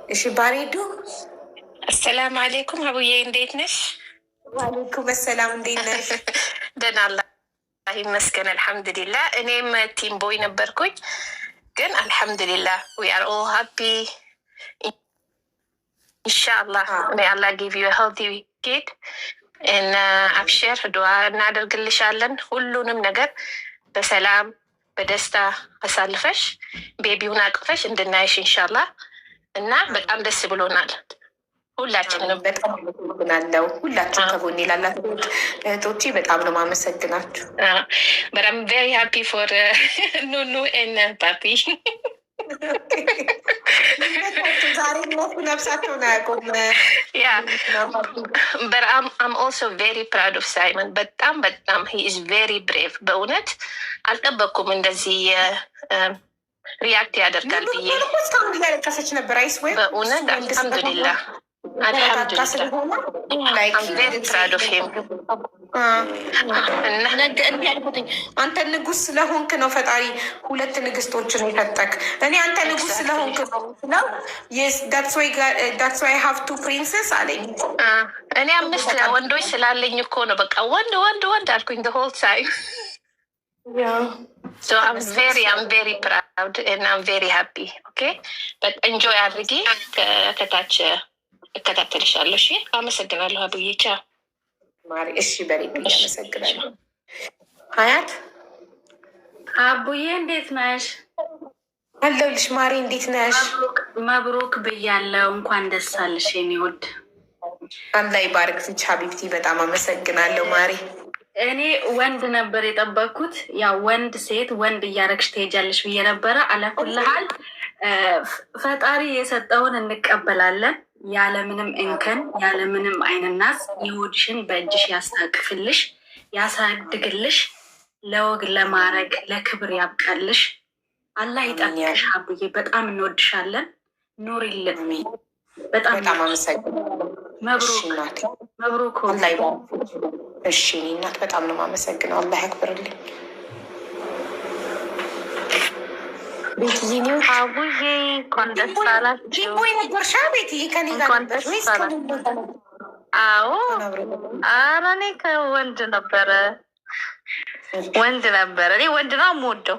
እሺ ባሬዱ አሰላሙ አሌይኩም አቡዬ፣ እንዴት ነሽ? ዋሌይኩም ሰላም፣ እንዴት ነሽ? ደህና አላህ ይመስገን አልሐምዱሊላህ። እኔም ቲም ቦይ ነበርኩኝ፣ ግን አልሐምዱሊላህ ዊ አር ኦል ሃፒ ኢንሻአላህ። አላህ ጊቭ ዩ ሄልቲ ኪድ እና አብሽር፣ ዱዓ እናደርግልሻለን። ሁሉንም ነገር በሰላም በደስታ አሳልፈሽ ቤቢውን አቅፈሽ እንድናይሽ ኢንሻአላህ። እና በጣም ደስ ብሎናል ሁላችንም። በጣም አመሰግናለሁ። ሁላችሁ ከጎኔ ላላችሁ እህቶቼ በጣም ነው ማመሰግናችሁ። በጣም ቬሪ ሃፒ ፎር ኑኑ ኤን ፓፒ። ዛሬ ሞቱ ነፍሳቸውን አያውቁም። but I'm also very proud of Simon። በጣም he is very brave። በእውነት አልጠበኩም እንደዚህ ሪያክት ያደርጋል ብዬ። እስካሁን እያለቀሰች ነበር። አይስወይ በእውነት አልሐምዱሊላህ አንተ ንጉስ ስለሆንክ ነው ፈጣሪ ሁለት ንግስቶችን የፈጠክ። እኔ አንተ ንጉስ ስለሆንክ ነው ዳትስ ዋይ ሃቭ ቱ ፕሪንሰስ አለኝ። እኔ 5 ወንዶች ስላለኝ እኮ ነው በቃ ወንድ አልኩኝ the whole time። So I'm very proud and I'm very happy. Okay, but enjoy አድርጊ። ከታች እከታተልሻለሁ። እሺ፣ አመሰግናለሁ አቡዬ። ቻው ማሪ። እሺ፣ በሪም አመሰግናለሁ። ሀያት አቡዬ እንዴት ነሽ? አለሁልሽ ማሪ፣ እንዴት ነሽ? መብሩክ ብያለሁ። እንኳን ደስ አለሽ የኔ ውድ። አላህ ይባርክ ፊች ሀቢብቲ። በጣም አመሰግናለሁ ማሪ። እኔ ወንድ ነበር የጠበቅኩት። ያው ወንድ ሴት ወንድ እያረግሽ ትሄጃለሽ ብዬ ነበረ። አለኩልሃል ፈጣሪ የሰጠውን እንቀበላለን። ያለምንም እንከን ያለምንም አይንናስ የሆድሽን በእጅሽ ያስታቅፍልሽ፣ ያሳድግልሽ፣ ለወግ ለማረግ ለክብር ያብቃልሽ። አላህ ይጠብቅሽ አቡዬ። በጣም እንወድሻለን። ኑሪልን። በጣም አመሰግናለሁ። መብሩክ። እሺ እናት በጣም ነው የማመሰግነው። አላህ ያክብርልኝ። ቤትዬ አቡዬ እንኳን ደስ አላችሁ። ቦይ ነበርሻ ቤትዬ? ከኔ ጋር ነበር ወይስ? አዎ፣ ኧረ እኔ ከወንድ ነበረ እኔ ወንድ ነው የምወደው።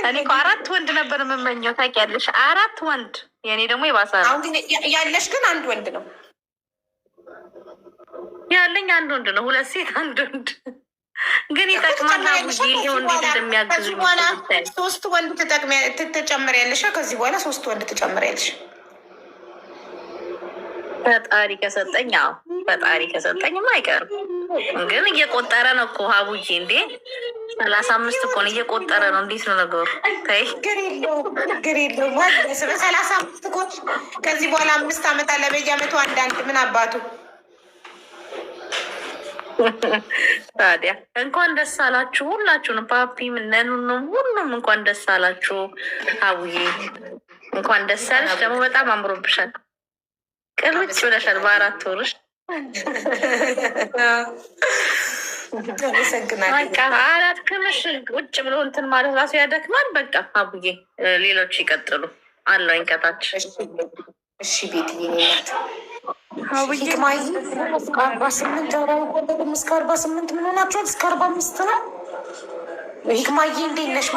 እኔ እኮ 4 ወንድ ነበር የምመኘው ታውቂያለሽ። 4 ወንድ። የእኔ ደግሞ የባሰ ነው። አሁን ያለሽ ግን 1 ወንድ ነው ያለኝ። 1 ወንድ ነው፣ 2 ሴት 1 ወንድ። ግን ይጠቅማል ይሄው እንዴት እንደሚያግዙ። 3 ወንድ ትጨምሪያለሽ። ከዚህ በኋላ 3 ወንድ ትጨምሪያለሽ። ፈጣሪ ከሰጠኝ። አዎ ፈጣሪ ከሰጠኝማ አይቀርም። ግን እየቆጠረ ነው እኮ ሀቡዬ። እንዴ 35 እኮ ነው እየቆጠረ ነው። እንዴት ነው ነገሩ? ተይ ችግር የለውም። 35 እኮ ከዚህ በኋላ 5 ዓመት አለ። በየዓመቱ አንዳንድ ምን አባቱ። ታዲያ እንኳን ደስ አላችሁ ሁላችሁንም። ፓፒም እነኑንም ሁሉም እንኳን ደስ አላችሁ። ሀቡዬ እንኳን ደስ አለሽ። ደግሞ በጣም አምሮብሻል። ቅልብጭ ብለሻል በ4 ወርሽ። አራት ክምሽ ቁጭ ብሎ እንትን ማለት ራሱ ያደክማል። በቃ አቡዬ ሌሎች ይቀጥሉ አለኝ ከታች። እሺ ቤት ይኔናት ሂክማይ እስከ 48 ምን ሆናችኋል? እስከ 45 ነው። ሂክማዬ እንዴት ነሽ?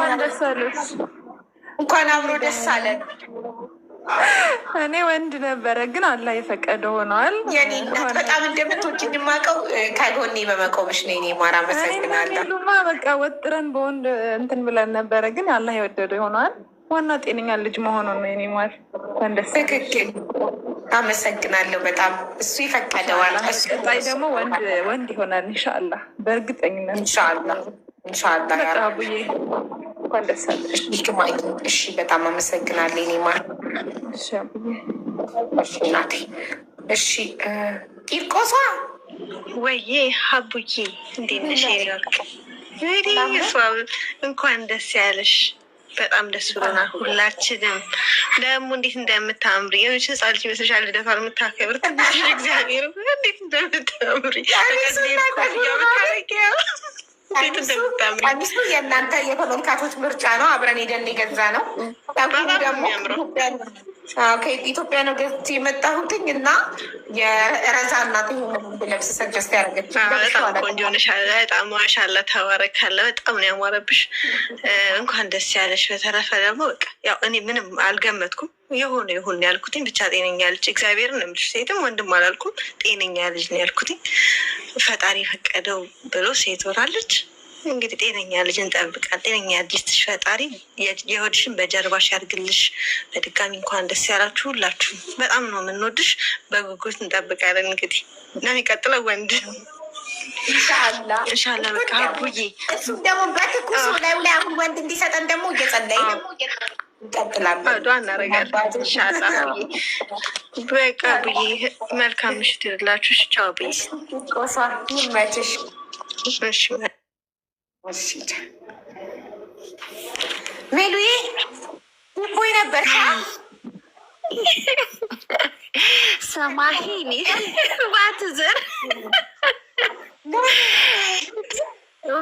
እንኳን አብሮ ደስ አለን። እኔ ወንድ ነበረ ግን አላህ የፈቀደ ሆነዋል። የኔ እናት በጣም እንደምትወጂኝ የማውቀው ከጎኔ በመቆምሽ ነው። እኔ ማር አመሰግናለሁ። ሉማ በቃ ወጥረን በወንድ እንትን ብለን ነበረ ግን አላህ የወደደው ሆነዋል። ዋና ጤነኛ ልጅ መሆኑን ነው። የኔ ማር ወንደስ ትክክል። አመሰግናለሁ በጣም እሱ ይፈቀደዋል። ቀጣይ ደግሞ ወንድ ይሆናል ኢንሻአላህ፣ በእርግጠኝነት ኢንሻአላህ። አቡዬ እንኳን ደስ አለሽ። እሺ በጣም አመሰግናለሁ የኔ ማር። እሺ አቡዬ። እሺ እናቴ። እሺ ቂርቆሷ ወይዬ ሀቡዬ እንዴት ነሽ? እንኳን ደስ ያለሽ። በጣም ደስ ብሎናል ሁላችንም። ደግሞ እንዴት እንደምታምሪ የሆነች ህፃን ልጅ ይመስልሻል። ልደቷን የምታከብር ትንሽ እግዚአብሔር እንዴት እንደምታምሪ ቀሚሱ የእናንተ የተመልካቾች ምርጫ ነው። አብረን ሄደን የገዛ ነው። ደግሞ ከኢትዮጵያ ነው ገዝቼ የመጣሁትኝ እና የረዛ እናት ብለብስ ሰጀስት ያደረገች በጣም ቆንጆ ነሽ። በጣም ማሻአላ ተባረካለ። በጣም ነው ያማረብሽ። እንኳን ደስ ያለሽ። በተረፈ ደግሞ በቃ ያው እኔ ምንም አልገመትኩም። የሆነ ይሁን ያልኩትኝ ብቻ ጤነኛ ልጅ እግዚአብሔርን ነው የምልሽ። ሴትም ወንድም አላልኩም፣ ጤነኛ ልጅ ነው ያልኩትኝ። ፈጣሪ ፈቀደው ብሎ ሴት ወራለች። እንግዲህ ጤነኛ ልጅ እንጠብቃል። ጤነኛ ልጅ ፈጣሪ የሆድሽን በጀርባሽ ያድርግልሽ። በድጋሚ እንኳን ደስ ያላችሁ ሁላችሁ። በጣም ነው የምንወድሽ። በጉጉት እንጠብቃለን። እንግዲህ ለሚቀጥለው ወንድ ኢንሻላህ በቃ አቡዬ እሱም ደግሞ በትኩሱ ላይ አሁን ወንድ እንዲሰጠን ደግሞ እየጸለይ እንቀጥላለን። እናደርጋለን ኢንሻላህ አቡዬ። በቃ አቡዬ መልካም ምሽት ይሁንላችሁ። ቻው አቡዬ። ቆሷ ይመችሽ። ሜሉዬ ቦይ ነበር ሰማሂኒ ባትዘር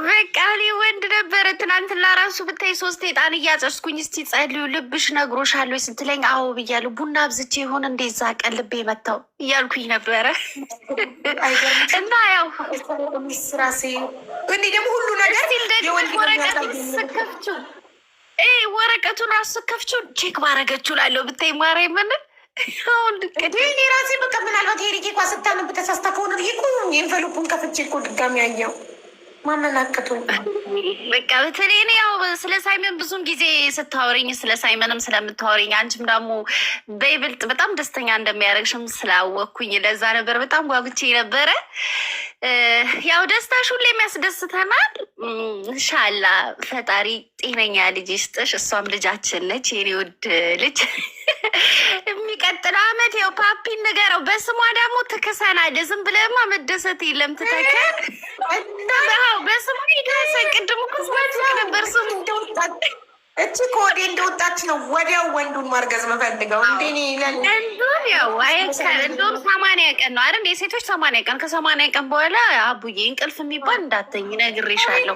በቃ እኔ ወንድ ነበረ። ትናንትና ራሱ ብታይ 3 ጣን እያጨስኩኝ እስቲ ጸልዩ ልብሽ ነግሮሻል ወይ ስትለኝ አዎ ብያለሁ። ቡና አብዝቼ የሆነ እንደዛ ቀን ልቤ መታው እያልኩኝ ነበረ እና ያው ስራሴ እኔ ደግሞ ሁሉ ነገር ወረቀት ስከፍችው ወረቀቱን ራሱ ስከፍችው ቼክ ባረገችው ላለው ብታይ ማርያምን አሁን እኔ ራሴ በቃ ምናልባት ሄሪኬ ኳ ስታነብ ተሳስታ ከሆነ እኮ የእንቨሎፑን ከፍቼ እኮ ድጋሚ ያየው ማመናከቱኝ በቃ በተለይ እኔ ያው ስለ ሳይመን ብዙም ጊዜ ስታወሪኝ ስለ ሳይመንም ስለምታወሪኝ አንቺም ደግሞ በይበልጥ በጣም ደስተኛ እንደሚያደርግሽም ስላወቅኩኝ ለዛ ነበር በጣም ጓጉቼ ነበረ። ያው ደስታሽ ሁሌም ያስደስተናል። እንሻላ ፈጣሪ ጤነኛ ልጅ ይስጥሽ። እሷም ልጃችን ነች የኔ ውድ ልጅ። የሚቀጥለው አመት ያው ፓፒን ንገረው በስሟ ደግሞ ትክሰናለህ። ዝም ብለህማ መደሰት የለም ትተከል በስሟ ይደሰ ቅድም ኩስባት ነበር ስሙ እቺ ከወዴ እንደወጣች ነው ወዲያው ወንዱን ማርገዝ መፈልገው እንዴኔ እንዱን ያው እንደውም 80 ቀን ነው አይደል? የሴቶች 80 ቀን ከ80 ቀን በኋላ አቡዬ እንቅልፍ የሚባል እንዳተኝ ነግሬሻለሁ።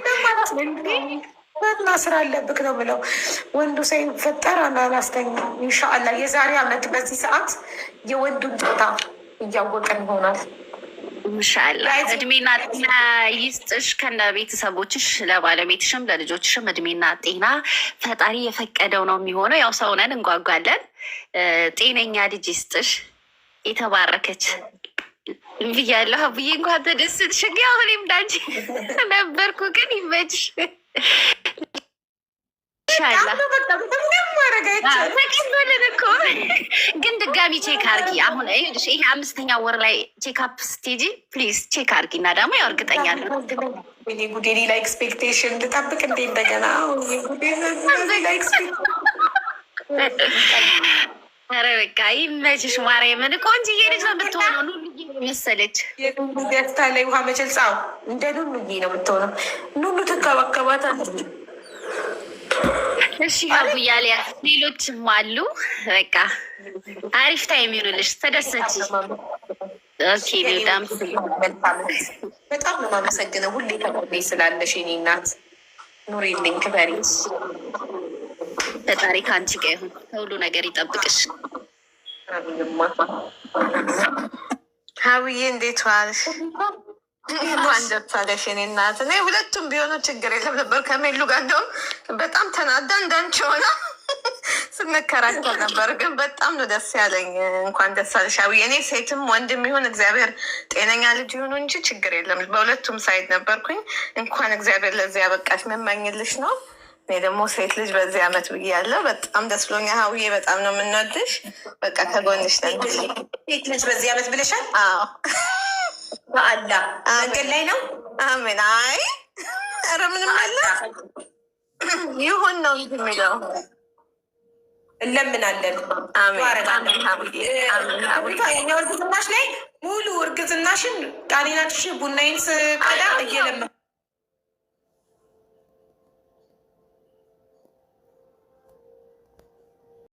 እና ስራ አለብክ ነው ብለው ወንዱ ሳይፈጠር አላስተኛ። ኢንሻአላህ የዛሬ አመት በዚህ ሰዓት የወንዱን ጾታ እያወቀን ይሆናል። ኢንሻአላህ እድሜና ጤና ይስጥሽ ከነ ቤተሰቦችሽ፣ ለባለቤትሽም ለልጆችሽም እድሜና ጤና ፈጣሪ የፈቀደው ነው የሚሆነው። ያው ሰውነን እንጓጓለን። ጤነኛ ልጅ ይስጥሽ። የተባረከች ብያለሁ። አቡዬ እንኳን ተደስትሽ። ያው እኔም እንዳንቺ ነበርኩ፣ ግን ይመችሽ። ተቀበልን እኮ ግን ድጋሚ ቼክ አርጊ። አሁን ይሄ 5ኛ ወር ላይ ቼክ አፕ ስቴጂ ፕሊዝ ቼክ አርጊ እና ደግሞ ያው እርግጠኛ ነው ጉዴ ሌላ ኤክስፔክቴሽን ልጠብቅ እንዴ እንደገና ኧረ በቃ ይመችሽ። ማርያምን ቆንጅዬ ልጅ ነው የምትሆነው። ኑኑዬ መሰለች ደስታ ላይ ውሃ መቸልጻው እንደ ኑኑዬ ነው የምትሆነው። ኑኑ ትንከባከባታለች። እሺ አቡያሊያ ሌሎችም አሉ። በቃ አሪፍ ታይም ይሁንልሽ። ተደሰች። ኦኬ በጣም ነው የማመሰግነው ሁሌ ከጎኔ ስላለሽ የኔ እናት። ኑሪልኝ፣ ክበሪ። ፈጣሪ ከአንቺ ጋር ይሁን፣ ከሁሉ ነገር ይጠብቅሽ። ሀብዬ እንዴት ዋልሽ? አንጀታለሽ የኔ እናት። እኔ ሁለቱም ቢሆኑ ችግር የለም ነበር። ከሜሉ ጋር እንደውም በጣም ተናዳ እንዳንቺ ሆና ስንከራከር ነበር። ግን በጣም ነው ደስ ያለኝ። እንኳን ደስ አለሽ ሀብዬ። እኔ ሴትም ወንድም ይሁን እግዚአብሔር ጤነኛ ልጅ ይሁኑ እንጂ ችግር የለም። በሁለቱም ሳይድ ነበርኩኝ። እንኳን እግዚአብሔር ለዚህ ያበቃሽ መመኝልሽ ነው። እኔ ደግሞ ሴት ልጅ በዚህ አመት ብዬ ያለው በጣም ደስ ብሎኛል ሀብዬ። በጣም ነው የምንወድሽ። በቃ ከጎንሽ ነኝ። ሴት ልጅ በዚህ አመት ብለሻል? አዎ በአላ መንገድ ላይ ነው። አሜን። አይ ኧረ ምንም አለ ይሁን ነው የሚለው። እንለምናለን። እርግዝናሽ ላይ ሙሉ እርግዝናሽን ቃሌናትሽ ቡናይን ስቀዳ እየለመ